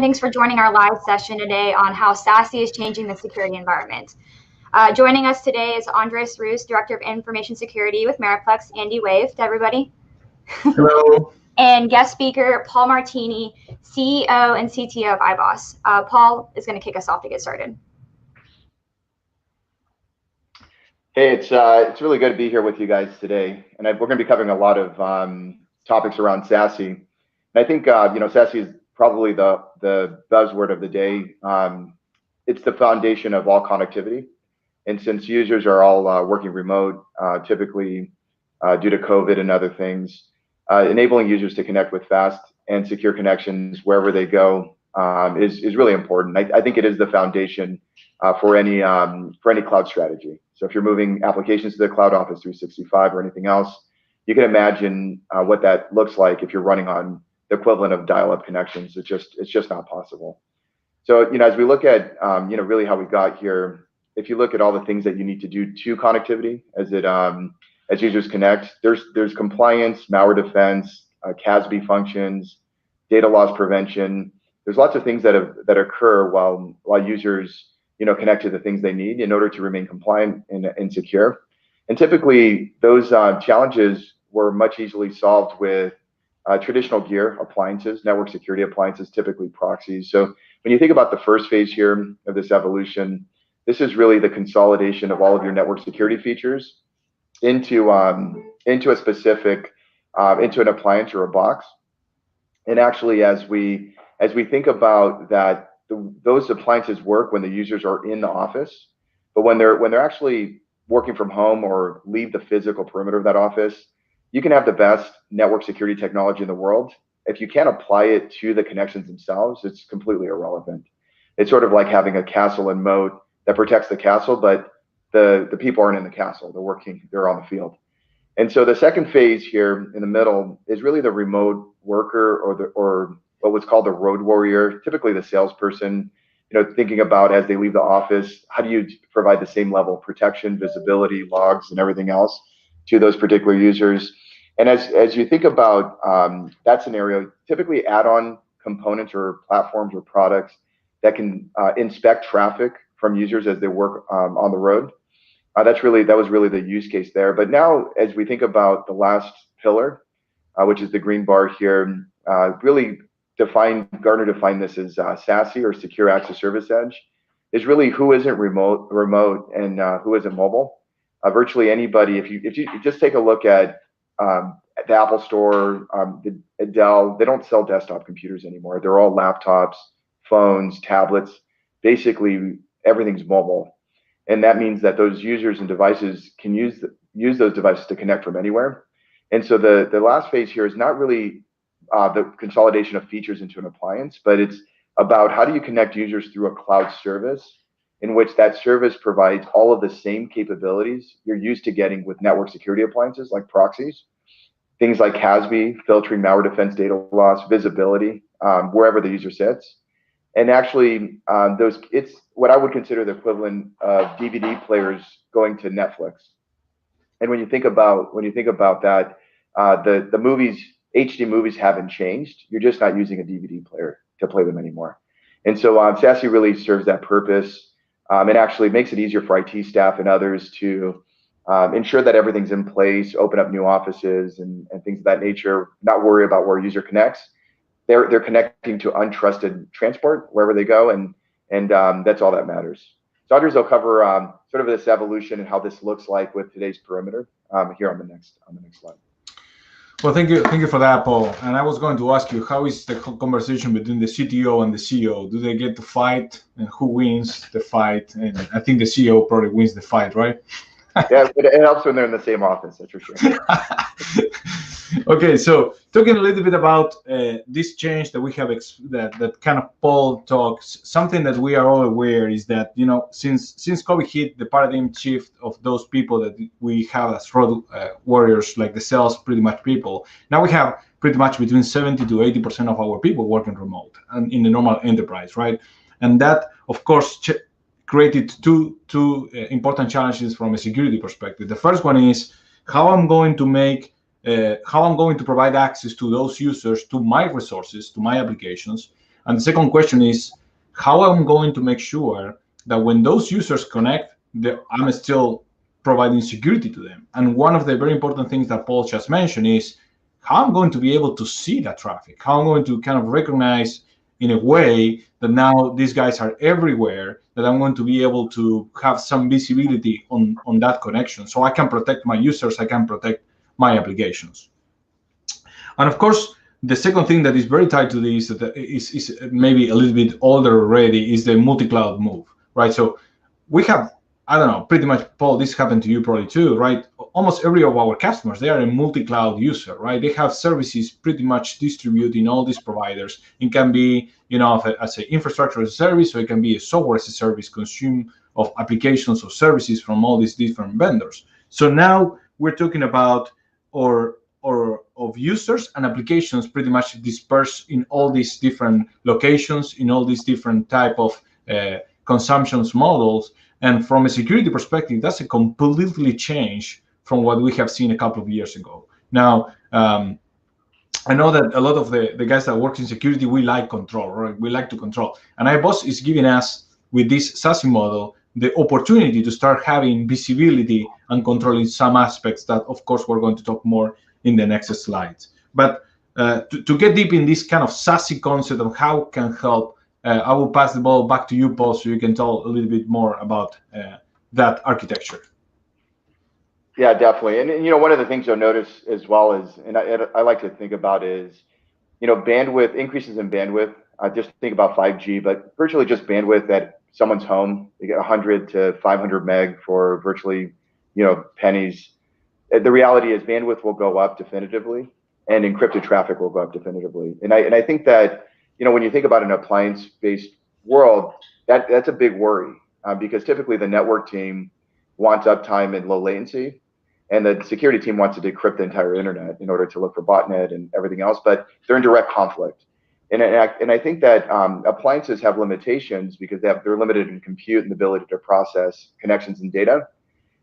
thanks for joining our live session today on how SASE is changing the security environment. Joining us today is Andres Ruz, Director of Information Security with Meriplex. Andy, wave to everybody. Hello. And guest speaker, Paul Martini, CEO and CTO of iboss. Paul is going to kick us off to get started. Hey, it's really good to be here with you guys today, and we're going to be covering a lot of topics around SASE. And I think SASE is probably the buzzword of the day. It's the foundation of all connectivity, and since users are all working remote, typically due to COVID and other things, enabling users to connect with fast and secure connections wherever they go is really important. I think it is the foundation for any cloud strategy. So if you're moving applications to the cloud, Office 365 or anything else, you can imagine what that looks like if you're running on the equivalent of dial-up connections. It's just not possible. So as we look at really how we got here, if you look at all the things that you need to do to connectivity as users connect, there's compliance, malware defense, CASB functions, data loss prevention. There's lots of things that occur while users connect to the things they need in order to remain compliant and secure. And typically, those challenges were much easily solved with traditional gear appliances, network security appliances, typically proxies. So when you think about the first phase here of this evolution, this is really the consolidation of all of your network security features into a specific into an appliance or a box. And actually, as we think about that, those appliances work when the users are in the office, but when they're actually working from home or leave the physical perimeter of that office, you can have the best network security technology in the world. If you can't apply it to the connections themselves, it's completely irrelevant. It's sort of like having a castle and moat that protects the castle, but the people aren't in the castle. They're on the field. And so the second phase here in the middle is really the remote worker or what was called the road warrior, typically the salesperson, thinking about as they leave the office, how do you provide the same level of protection, visibility, logs, and everything else to those particular users. And as you think about that scenario, typically add-on components or platforms or products that can inspect traffic from users as they work on the road. That was really the use case there. But now, as we think about the last pillar, which is the green bar here, really Gartner defined this as SASE, or Secure Access Service Edge, is really who isn't remote and who isn't mobile. Virtually anybody, if you just take a look at the Apple Store, the Dell, they don't sell desktop computers anymore. They're all laptops, phones, tablets. Basically, everything's mobile. And that means that those users and devices can use those devices to connect from anywhere. And so the last phase here is not really the consolidation of features into an appliance, but it's about how do you connect users through a cloud service in which that service provides all of the same capabilities you're used to getting with network security appliances like proxies, things like CASB, filtering, malware defense, data loss, visibility, wherever the user sits. And actually, it's what I would consider the equivalent of DVD players going to Netflix. And when you think about that, the movies, HD movies haven't changed. You're just not using a DVD player to play them anymore. And so SASE really serves that purpose. It actually makes it easier for IT staff and others to ensure that everything's in place, open up new offices and things of that nature, not worry about where a user connects. They're connecting to untrusted transport wherever they go, and that's all that matters. So Andres will cover sort of this evolution and how this looks like with today's perimeter here on the next slide. Well, thank you for that, Paul. And I was going to ask you, how is the conversation between the CTO and the CEO? Do they get to fight, and who wins the fight? And I think the CEO probably wins the fight, right? Yeah, it helps when they're in the same office, that's for sure. Okay, so talking a little bit about this change that we have, that kind of Paul talks, something that we are all aware is that, since COVID hit, the paradigm shift of those people that we have as road warriors, like the sales pretty much people, now we have pretty much between 70 to 80% of our people working remote and in the normal enterprise, right? And that, of course, created two important challenges from a security perspective. The first one is how I'm going to provide access to those users to my resources, to my applications, And the second question is how I'm going to make sure that when those users connect, I'm still providing security to them. And one of the very important things that Paul just mentioned is how I'm going to be able to see that traffic, how I'm going to kind of recognize in a way that now these guys are everywhere, that I'm going to be able to have some visibility on that connection. So I can protect my users, I can protect my applications. And of course, the second thing that is very tied to this is maybe a little bit older already is the multi-cloud move, right? So we have, I don't know, pretty much, Paul, this happened to you probably too, right? Almost every of our customers, they are a multi-cloud user, right? They have services pretty much distributed in all these providers. It can be, as an infrastructure as a service, or it can be a software as a service, consume of applications or services from all these different vendors. So now we're talking about of users and applications pretty much dispersed in all these different locations, in all these different type of consumptions models. And from a security perspective, that's a completely change from what we have seen a couple of years ago. Now, I know that a lot of the guys that work in security, we like control, right? We like to control. And iboss is giving us, with this SASE model, the opportunity to start having visibility and controlling some aspects that, of course, we're going to talk more in the next slides. But to get deep in this kind of SASE concept of how it can help, I will pass the ball back to you, Paul, so you can tell a little bit more about that architecture. Yeah, definitely. And one of the things you'll notice as well is, and I like to think about is, bandwidth, increases in bandwidth. Just think about 5G, but virtually just bandwidth at someone's home. You get 100 to 500 meg for virtually, pennies. The reality is bandwidth will go up definitively, and encrypted traffic will go up definitively. And I think that, when you think about an appliance-based world, that's a big worry because typically the network team wants uptime and low latency, and the security team wants to decrypt the entire internet in order to look for botnet and everything else, but they're in direct conflict. And I think that appliances have limitations because they're limited in compute and the ability to process connections and data.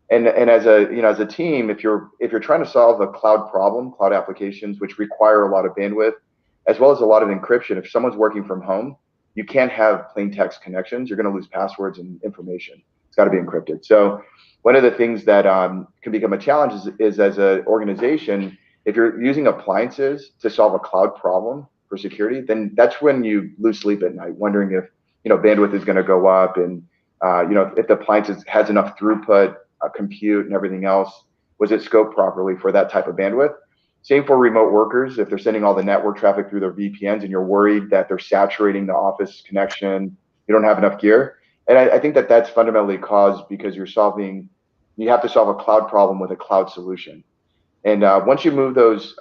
And as a team, if you're trying to solve a cloud problem, cloud applications which require a lot of bandwidth, as well as a lot of encryption, if someone's working from home, you can't have plain text connections. You're going to lose passwords and information. It's got to be encrypted. So one of the things that can become a challenge is as an organization, if you're using appliances to solve a cloud problem for security, then that's when you lose sleep at night, wondering if bandwidth is going to go up, and if the appliance has enough throughput, compute, and everything else. Was it scoped properly for that type of bandwidth? Same for remote workers. If they're sending all the network traffic through their VPNs, and you're worried that they're saturating the office connection, you don't have enough gear. And I think that that's fundamentally caused because you have to solve a cloud problem with a cloud solution. And once you move those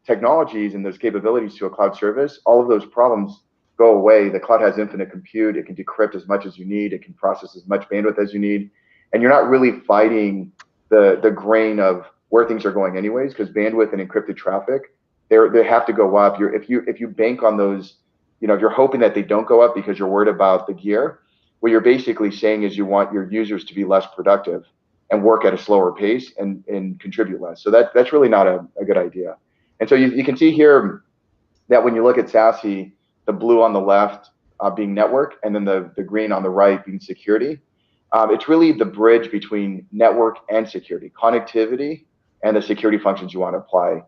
technologies and those capabilities to a cloud service, all of those problems go away. The cloud has infinite compute. It can decrypt as much as you need. It can process as much bandwidth as you need. And you're not really fighting the grain of where things are going anyways, because bandwidth and encrypted traffic, they have to go up. If you bank on those, if you're hoping that they don't go up because you're worried about the gear, what you're basically saying is you want your users to be less productive and work at a slower pace and contribute less. So that's really not a good idea. And so you can see here that when you look at SASE, the blue on the left being network, and then the green on the right being security. It's really the bridge between network and security, connectivity, and the security functions you want to apply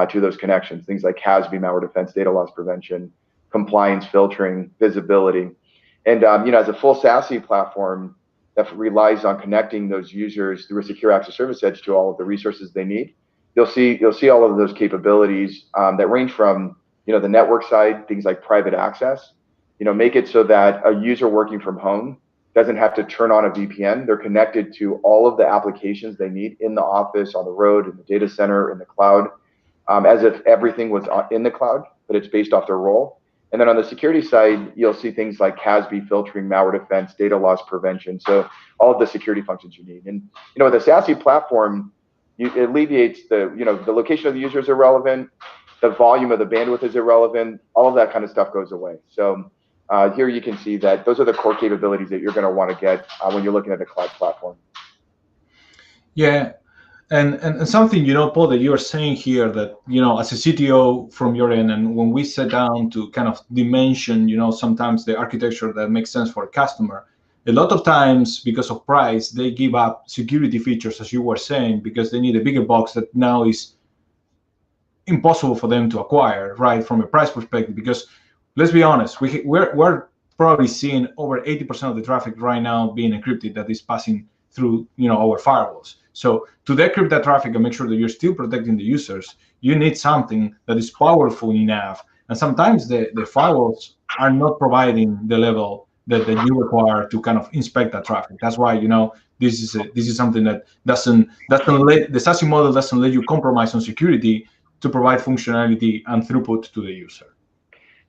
to those connections. Things like CASB, malware defense, data loss prevention, compliance, filtering, visibility. And as a full SASE platform that relies on connecting those users through a secure access service edge to all of the resources they need, you'll see all of those capabilities that range from the network side, things like private access. Make it so that a user working from home doesn't have to turn on a VPN. They're connected to all of the applications they need in the office, on the road, in the data center, in the cloud, as if everything was in the cloud, but it's based off their role. And then on the security side, you'll see things like CASB, filtering, malware defense, data loss prevention. So all of the security functions you need. And with the SASE platform, it alleviates the location of the user is irrelevant, the volume of the bandwidth is irrelevant, all of that kind of stuff goes away. So here you can see that those are the core capabilities that you're going to want to get when you're looking at a cloud platform. Yeah, And something, Paul, that you are saying here that, as a CTO from your end, and when we sit down to kind of dimension, sometimes the architecture that makes sense for a customer, a lot of times because of price, they give up security features, as you were saying, because they need a bigger box that now is impossible for them to acquire, right, from a price perspective. Because let's be honest, we're probably seeing over 80% of the traffic right now being encrypted that is passing through, our firewalls. So to decrypt that traffic and make sure that you're still protecting the users, you need something that is powerful enough. And sometimes the firewalls are not providing the level that you require to kind of inspect that traffic. That's why, this is something that doesn't let the SASE model doesn't let you compromise on security to provide functionality and throughput to the user.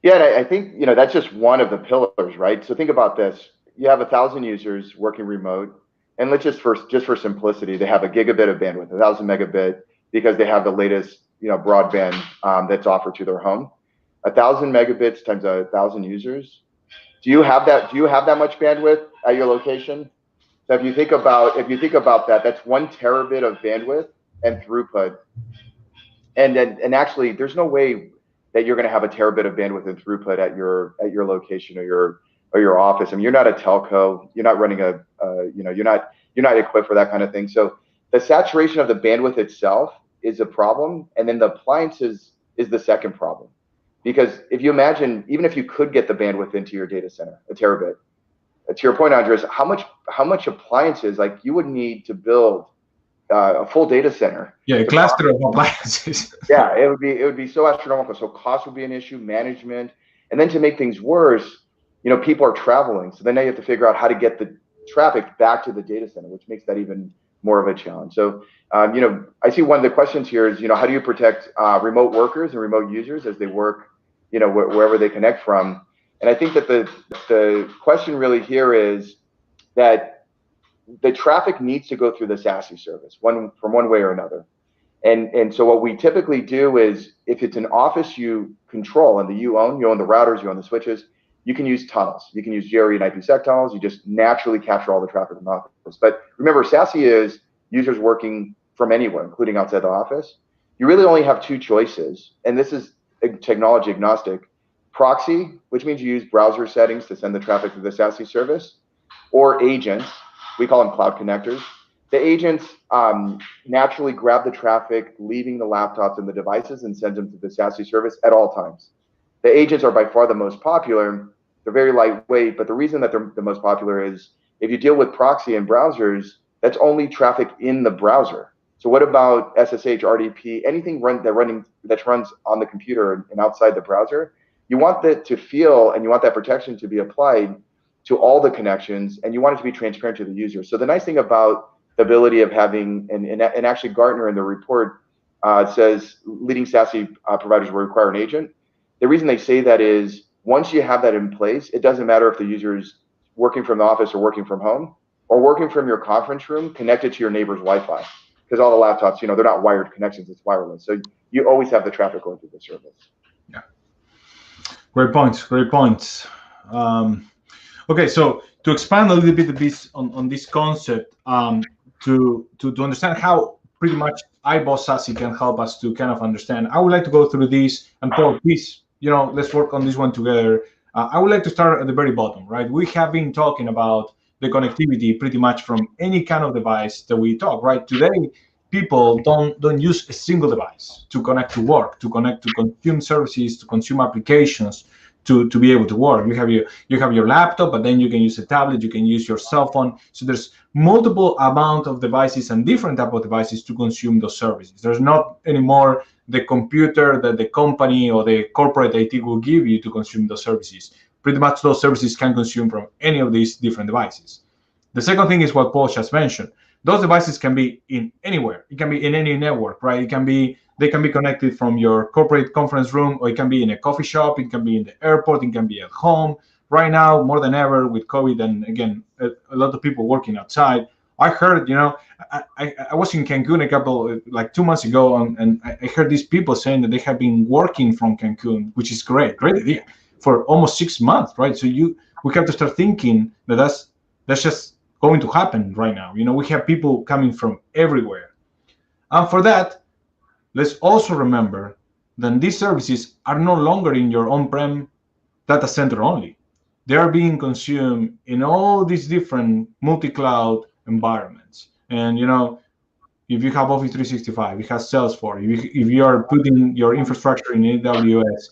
Yeah, and I think that's just one of the pillars, right? So think about this: you have 1,000 users working remote, and let's just for simplicity, they have a gigabit of bandwidth, 1,000 megabit, because they have the latest broadband that's offered to their home. 1,000 megabits times 1,000 users. Do you have that much bandwidth at your location? So if you think about that, that's 1 terabit of bandwidth and throughput. And actually, there's no way that you're going to have a terabit of bandwidth and throughput at your location or your office. I mean, you're not a telco. You're not running you're not equipped for that kind of thing. So the saturation of the bandwidth itself is a problem, and then the appliances is the second problem. Because if you imagine, even if you could get the bandwidth into your data center, a terabit, to your point, Andres, how much appliances, like you would need to build a full data center. Yeah, a cluster of appliances. Yeah, it would be so astronomical. So cost would be an issue, management, and then to make things worse, people are traveling. So then now you have to figure out how to get the traffic back to the data center, which makes that even more of a challenge. So, I see one of the questions here is, how do you protect remote workers and remote users as they work, wherever they connect from? And I think that the question really here is that the traffic needs to go through the SASE service, from one way or another. And so what we typically do is, if it's an office you control and that you own the routers, you own the switches, you can use tunnels. You can use GRE and IPsec tunnels. You just naturally capture all the traffic in the office. But remember, SASE is users working from anywhere, including outside the office. You really only have 2 choices, and this is technology agnostic. Proxy, which means you use browser settings to send the traffic to the SASE service, or agents. We call them cloud connectors. The agents naturally grab the traffic, leaving the laptops and the devices, and send them to the SASE service at all times. The agents are by far the most popular. They're very lightweight, but the reason that they're the most popular is if you deal with proxy and browsers, that's only traffic in the browser. So what about SSH, RDP, anything that runs on the computer and outside the browser? You want that to feel, and you want that protection to be applied to all the connections, and you want it to be transparent to the user. So the nice thing about the ability of having, and actually Gartner in the report says leading SASE providers will require an agent. The reason they say that is, once you have that in place, it doesn't matter if the user is working from the office or working from home or working from your conference room connected to your neighbor's Wi-Fi, because all the laptops, they're not wired connections, it's wireless. So you always have the traffic going through the service. Yeah. Great points. Okay, so to expand a little bit on this concept, to understand how pretty much iboss SASE can help us to kind of understand, I would like to go through this, and Paul, please, let's work on this one together. I would like to start at the very bottom, right? We have been talking about the connectivity pretty much from any kind of device that we talk, right? Today, people don't use a single device to connect to work, to connect to consume services, to consume applications, to be able to work. You have your laptop, but then you can use a tablet, you can use your cell phone. So there's multiple amount of devices and different type of devices to consume those services. There's not anymore the computer that the company or the corporate IT will give you to consume those services. Pretty much those services can consume from any of these different devices. The second thing is what Paul just mentioned. Those devices can be in anywhere. It can be in any network, right? They can be connected from your corporate conference room, or it can be in a coffee shop, it can be in the airport, it can be at home. Right now, more than ever with COVID, and again, a lot of people working outside. I heard, I was in Cancun like 2 months ago, and I heard these people saying that they have been working from Cancun, which is great idea, for almost 6 months, right? So we have to start thinking that that's just going to happen right now. We have people coming from everywhere. And for that, let's also remember that these services are no longer in your on-prem data center only. They are being consumed in all these different multi-cloud environments. And if you have Office 365, you have Salesforce, if you are putting your infrastructure in AWS,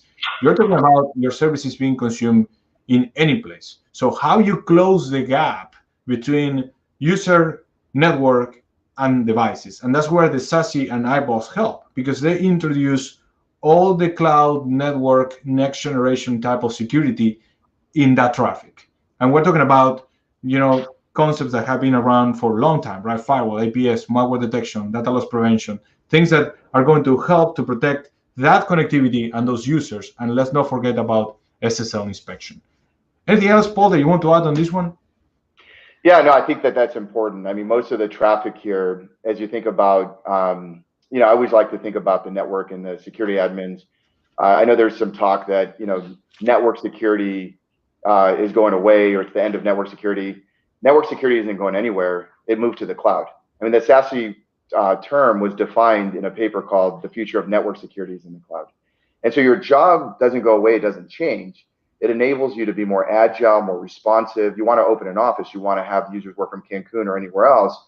you're talking about your services being consumed in any place. So how you close the gap between user, network, and devices. And that's where the SASE and iboss help, because they introduce all the cloud network next generation type of security in that traffic. And we're talking about, concepts that have been around for a long time, right? Firewall, APS, malware detection, data loss prevention, things that are going to help to protect that connectivity and those users. And let's not forget about SSL inspection. Anything else, Paul, that you want to add on this one? Yeah, no, I think that's important. I mean, most of the traffic here, as you think about, I always like to think about the network and the security admins. I know there's some talk that, network security is going away, or it's the end of network security. Network security isn't going anywhere. It moved to the cloud. I mean, the SASE term was defined in a paper called The Future of Network Security is in the Cloud. And so your job doesn't go away, it doesn't change. It enables you to be more agile, more responsive. You want to open an office, you want to have users work from Cancun or anywhere else.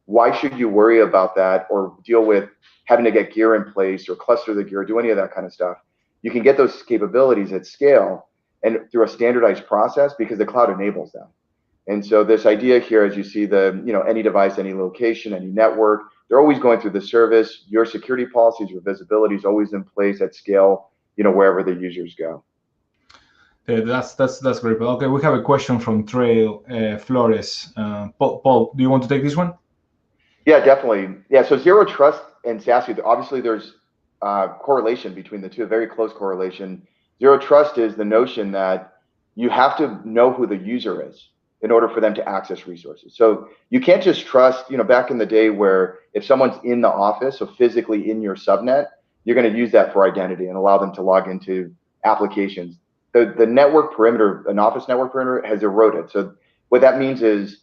Why should you worry about that or deal with having to get gear in place or cluster the gear, do any of that kind of stuff? You can get those capabilities at scale and through a standardized process because the cloud enables them. And so this idea here, as you see any device, any location, any network, they're always going through the service. Your security policies, your visibility is always in place at scale, wherever the users go. Yeah, that's great. Okay, we have a question from Trail Flores. Paul, do you want to take this one? Yeah, definitely. Yeah, so zero trust and SASE, obviously there's correlation between the two, a very close correlation. Zero trust is the notion that you have to know who the user is in order for them to access resources. So you can't just trust, back in the day where if someone's in the office, so physically in your subnet, you're going to use that for identity and allow them to log into applications. The network perimeter, an office network perimeter has eroded. So what that means is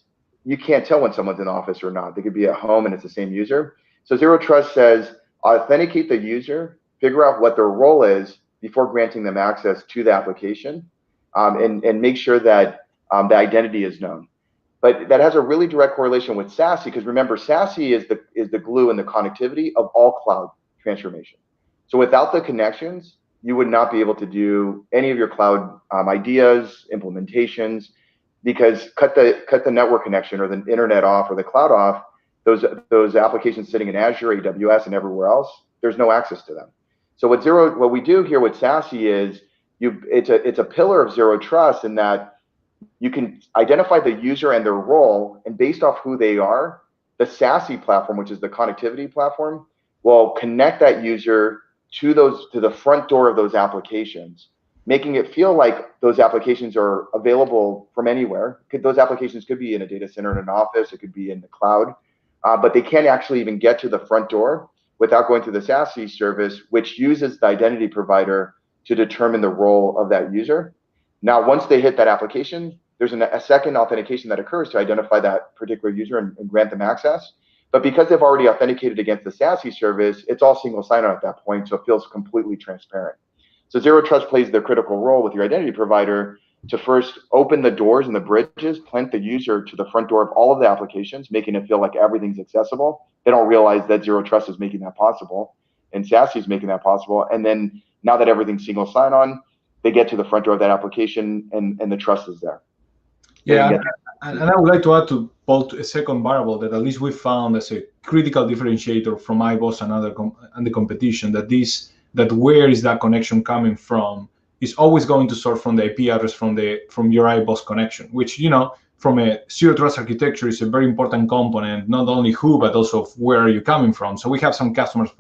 you can't tell when someone's in the office or not. They could be at home and it's the same user. So zero trust says authenticate the user, figure out what their role is before granting them access to the application, and make sure that the identity is known. But that has a really direct correlation with SASE, because remember, SASE is the glue and the connectivity of all cloud transformation. So without the connections, you would not be able to do any of your cloud ideas, implementations, because cut the network connection or the internet off or the cloud off, those applications sitting in Azure, AWS, and everywhere else, there's no access to them. So what we do here with SASE is it's a pillar of zero trust in that you can identify the user and their role, and based off who they are, the SASE platform, which is the connectivity platform, will connect that user to the front door of those applications, making it feel like those applications are available from anywhere. Those applications could be in a data center in an office, it could be in the cloud, but they can't actually even get to the front door without going through the SASE service, which uses the identity provider to determine the role of that user. Now, once they hit that application, there's a second authentication that occurs to identify that particular user and grant them access. But because they've already authenticated against the SASE service, it's all single sign-on at that point, so it feels completely transparent. So zero trust plays the critical role with your identity provider to first open the doors and the bridges, plant the user to the front door of all of the applications, making it feel like everything's accessible. They don't realize that zero trust is making that possible, and SASE is making that possible. And then now that everything's single sign-on, they get to the front door of that application, and the trust is there. Yeah, and I would like to add to Paul a second variable that at least we found as a critical differentiator from iboss and the competition, that where is that connection coming from is always going to start from the IP address from your iboss connection, which from a zero trust architecture is a very important component, not only who but also where are you coming from. So we have some customers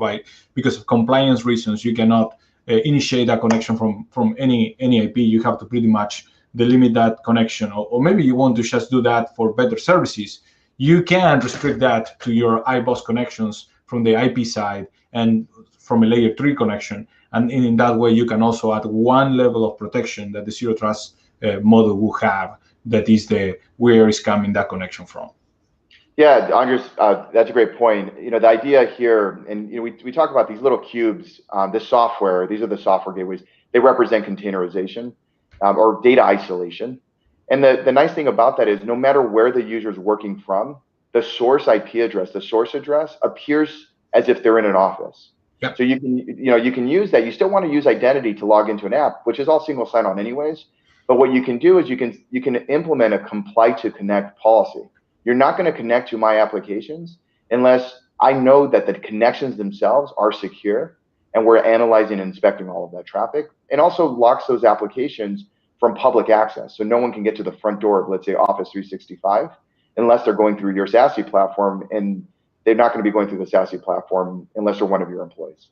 because of compliance reasons you cannot initiate that connection from any IP. You have to pretty much delimit that connection, or maybe you want to just do that for better services. You can restrict that to your iboss connections from the IP side and from a layer 3 connection, and in that way you can also add one level of protection that the zero trust model will have, that is where is coming that connection from. Yeah, Andres, that's a great point. The idea here, and we talk about these little cubes, this software, these are the software gateways. They represent containerization or data isolation. And the nice thing about that is no matter where the user is working from, the source IP address, the source address appears as if they're in an office. Yep. So you can use that. You still want to use identity to log into an app, which is all single sign-on anyways. But what you can do is you can implement a comply to connect policy. You're not going to connect to my applications unless I know that the connections themselves are secure and we're analyzing and inspecting all of that traffic, and also locks those applications from public access. So no one can get to the front door of, let's say, Office 365 unless they're going through your SASE platform, and they're not going to be going through the SASE platform unless they're one of your employees.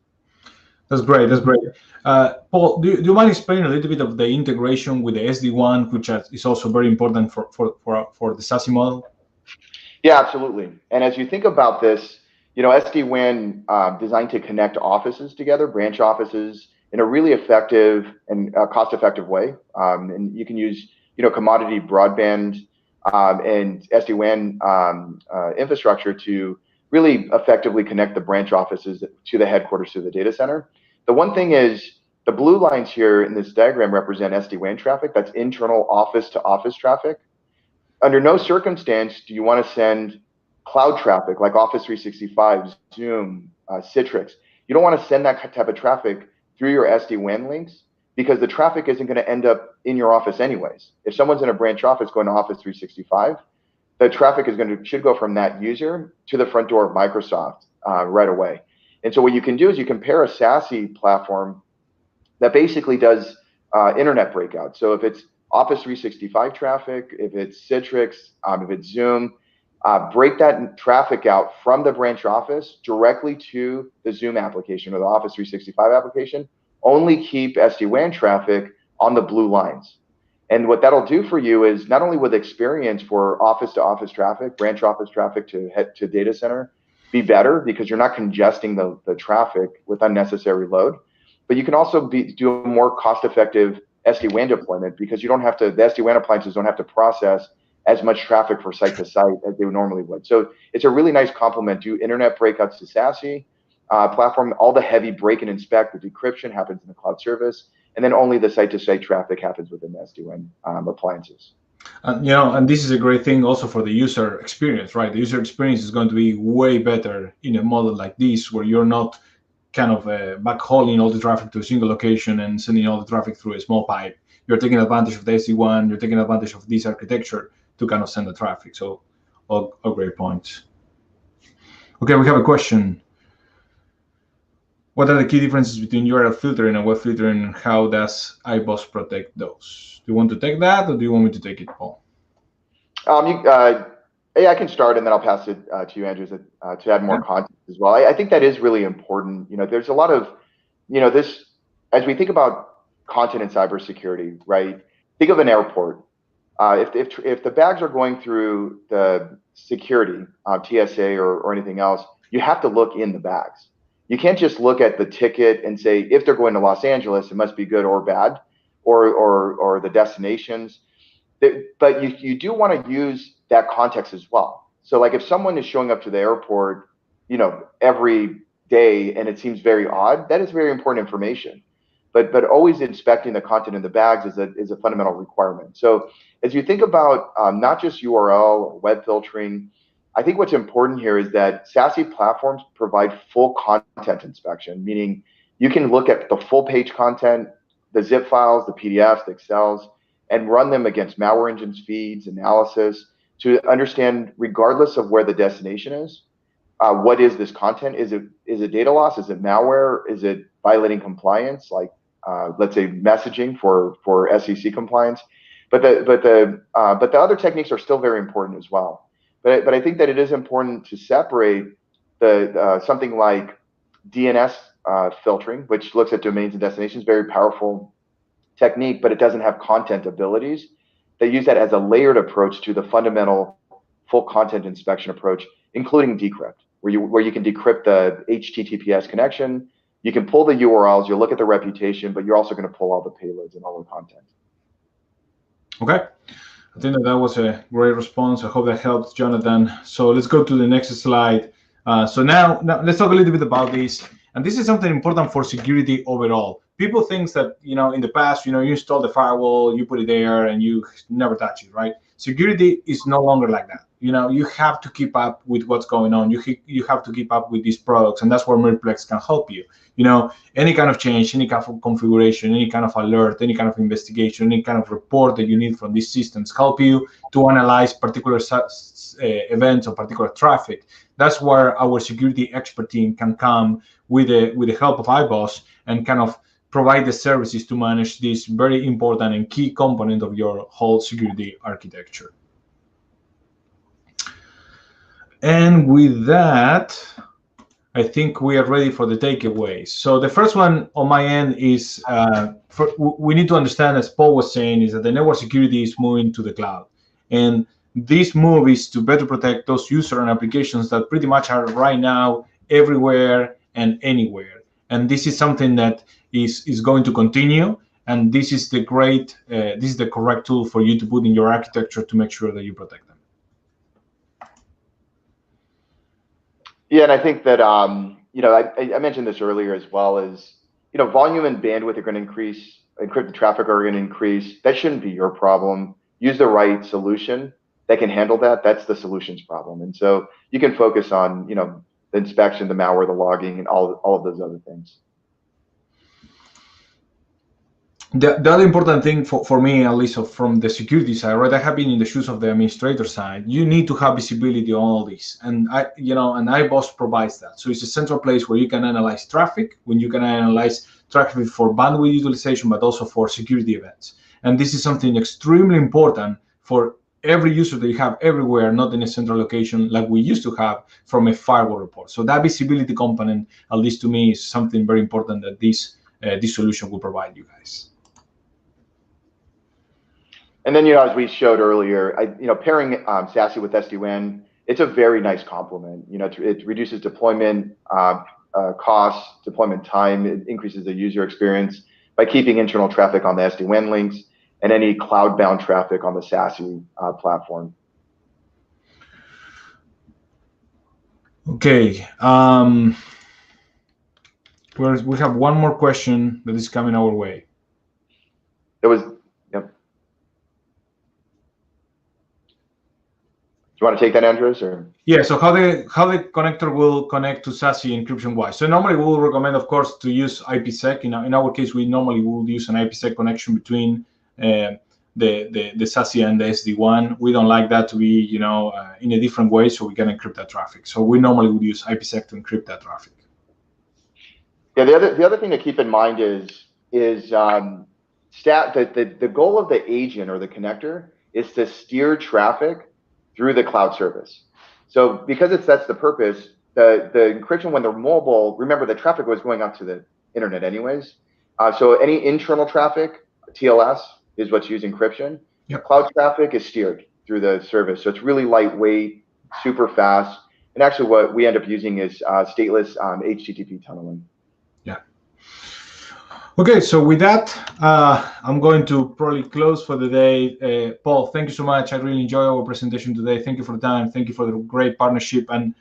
That's great. That's great. Paul, do you mind explaining a little bit of the integration with the SD-WAN, which is also very important for the SASE model? Yeah, absolutely. And as you think about this, SD-WAN designed to connect offices together, branch offices, in a really effective and cost-effective way. And you can use, commodity broadband and SD-WAN infrastructure to really effectively connect the branch offices to the headquarters, to the data center. The one thing is, the blue lines here in this diagram represent SD-WAN traffic. That's internal office-to-office traffic. Under no circumstance do you want to send cloud traffic like Office 365, Zoom, Citrix. You don't want to send that type of traffic through your SD-WAN links, because the traffic isn't going to end up in your office anyways. If someone's in a branch office going to Office 365, the traffic should go from that user to the front door of Microsoft right away. And so what you can do is you compare a SASE platform that basically does internet breakout. So if it's Office 365 traffic, if it's Citrix, if it's Zoom, break that traffic out from the branch office directly to the Zoom application or the Office 365 application. Only keep SD-WAN traffic on the blue lines. And what that'll do for you is not only with experience for office-to-office traffic, branch office traffic to head to data center, be better because you're not congesting the traffic with unnecessary load, but you can also do a more cost-effective SD-WAN deployment because you don't have to, the SD-WAN appliances don't have to process as much traffic for site to site as they normally would. So it's a really nice complement to internet breakouts to SASE platform. All the heavy break and inspect with decryption happens in the cloud service, and then only the site to site traffic happens within the SD-WAN appliances. And this is a great thing also for the user experience, right? The user experience is going to be way better in a model like this, where you're not kind of backhauling all the traffic to a single location and sending all the traffic through a small pipe. You're taking advantage of the SD-WAN, you're taking advantage of this architecture to kind of send the traffic. So all great points. Okay, we have a question. What are the key differences between URL filtering and web filtering, and how does iboss protect those? Do you want to take that, or do you want me to take it, Paul? I can start, and then I'll pass it to you, Andres, to add more context as well. I think that is really important. There's a lot of, this, as we think about content and cybersecurity, right? Think of an airport. If the bags are going through the security, TSA or anything else, you have to look in the bags. You can't just look at the ticket and say, if they're going to Los Angeles, it must be good or bad, or the destinations. But you do want to use that context as well. So like if someone is showing up to the airport, every day, and it seems very odd, that is very important information. But always inspecting the content in the bags is a fundamental requirement. So as you think about not just URL or web filtering, I think what's important here is that SASE platforms provide full content inspection, meaning you can look at the full page content, the zip files, the PDFs, the Excels, and run them against malware engines, feeds, analysis to understand, regardless of where the destination is, what is this content? Is it data loss? Is it malware? Is it violating compliance, like let's say messaging for SEC compliance? But the other techniques are still very important as well. But I think that it is important to separate the something like DNS filtering, which looks at domains and destinations, very powerful technique, but it doesn't have content abilities. They use that as a layered approach to the fundamental full content inspection approach, including decrypt, where you can decrypt the HTTPS connection. You can pull the URLs, you'll look at the reputation, but you're also going to pull all the payloads and all the content. Okay, I think that was a great response. I hope that helped, Jonathan. So let's go to the next slide. So now let's talk a little bit about this. And this is something important for security overall. People think that, in the past, you install the firewall, you put it there, and you never touch it, right? Security is no longer like that. You have to keep up with what's going on. You have to keep up with these products, and that's where Meriplex can help you. Any kind of change, any kind of configuration, any kind of alert, any kind of investigation, any kind of report that you need from these systems help you to analyze particular events or particular traffic. That's where our security expert team can come with the help of iboss and kind of provide the services to manage this very important and key component of your whole security architecture. And with that, I think we are ready for the takeaways. So the first one on my end is we need to understand, as Paul was saying, is that the network security is moving to the cloud. And this move is to better protect those users and applications that pretty much are right now everywhere and anywhere. And this is something that is going to continue. And this is the correct tool for you to put in your architecture to make sure that you protect them. Yeah, and I think that I mentioned this earlier as well, as volume and bandwidth are going to increase, encrypted traffic are going to increase. That shouldn't be your problem. Use the right solution that can handle that. That's the solution's problem. And so you can focus on the inspection, the malware, the logging, and all of those other things. The other important thing for me, at least from the security side, right? I have been in the shoes of the administrator side. You need to have visibility on all this, and iboss provides that. So it's a central place where you can analyze traffic, when you can analyze traffic for bandwidth utilization, but also for security events. And this is something extremely important for every user that you have everywhere, not in a central location like we used to have from a firewall report. So that visibility component, at least to me, is something very important that this solution will provide you guys. And then, as we showed earlier, pairing SASE with SD-WAN, it's a very nice complement. It reduces deployment costs, deployment time. It increases the user experience by keeping internal traffic on the SD-WAN links and any cloud-bound traffic on the SASE platform. Okay. We have one more question that is coming our way. Do you want to take that, Andres? Or? Yeah, so how the connector will connect to SASE encryption-wise. So normally we will recommend, of course, to use IPsec. In our case, we normally will use an IPsec connection between the SASE and the SD-WAN. We don't like that to be, in a different way, so we can encrypt that traffic. So we normally would use IPsec to encrypt that traffic. Yeah, the other thing to keep in mind is the goal of the agent or the connector is to steer traffic through the cloud service. So because that's the purpose, the encryption when they're mobile, remember the traffic was going out to the internet anyways. So any internal traffic, TLS, is what's used encryption. Yep. Cloud traffic is steered through the service. So it's really lightweight, super fast. And actually what we end up using is stateless HTTP tunneling. Yeah. Okay, so with that, I'm going to probably close for the day. Paul, thank you so much. I really enjoyed our presentation today. Thank you for the time. Thank you for the great partnership. And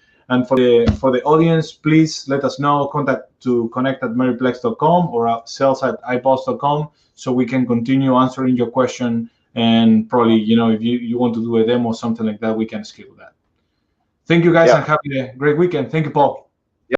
for the audience, please let us know. connect@meriplex.com or sales@iboss.com so we can continue answering your question. And probably, if you want to do a demo or something like that, we can schedule that. Thank you, guys, and have a great weekend. Thank you, Paul.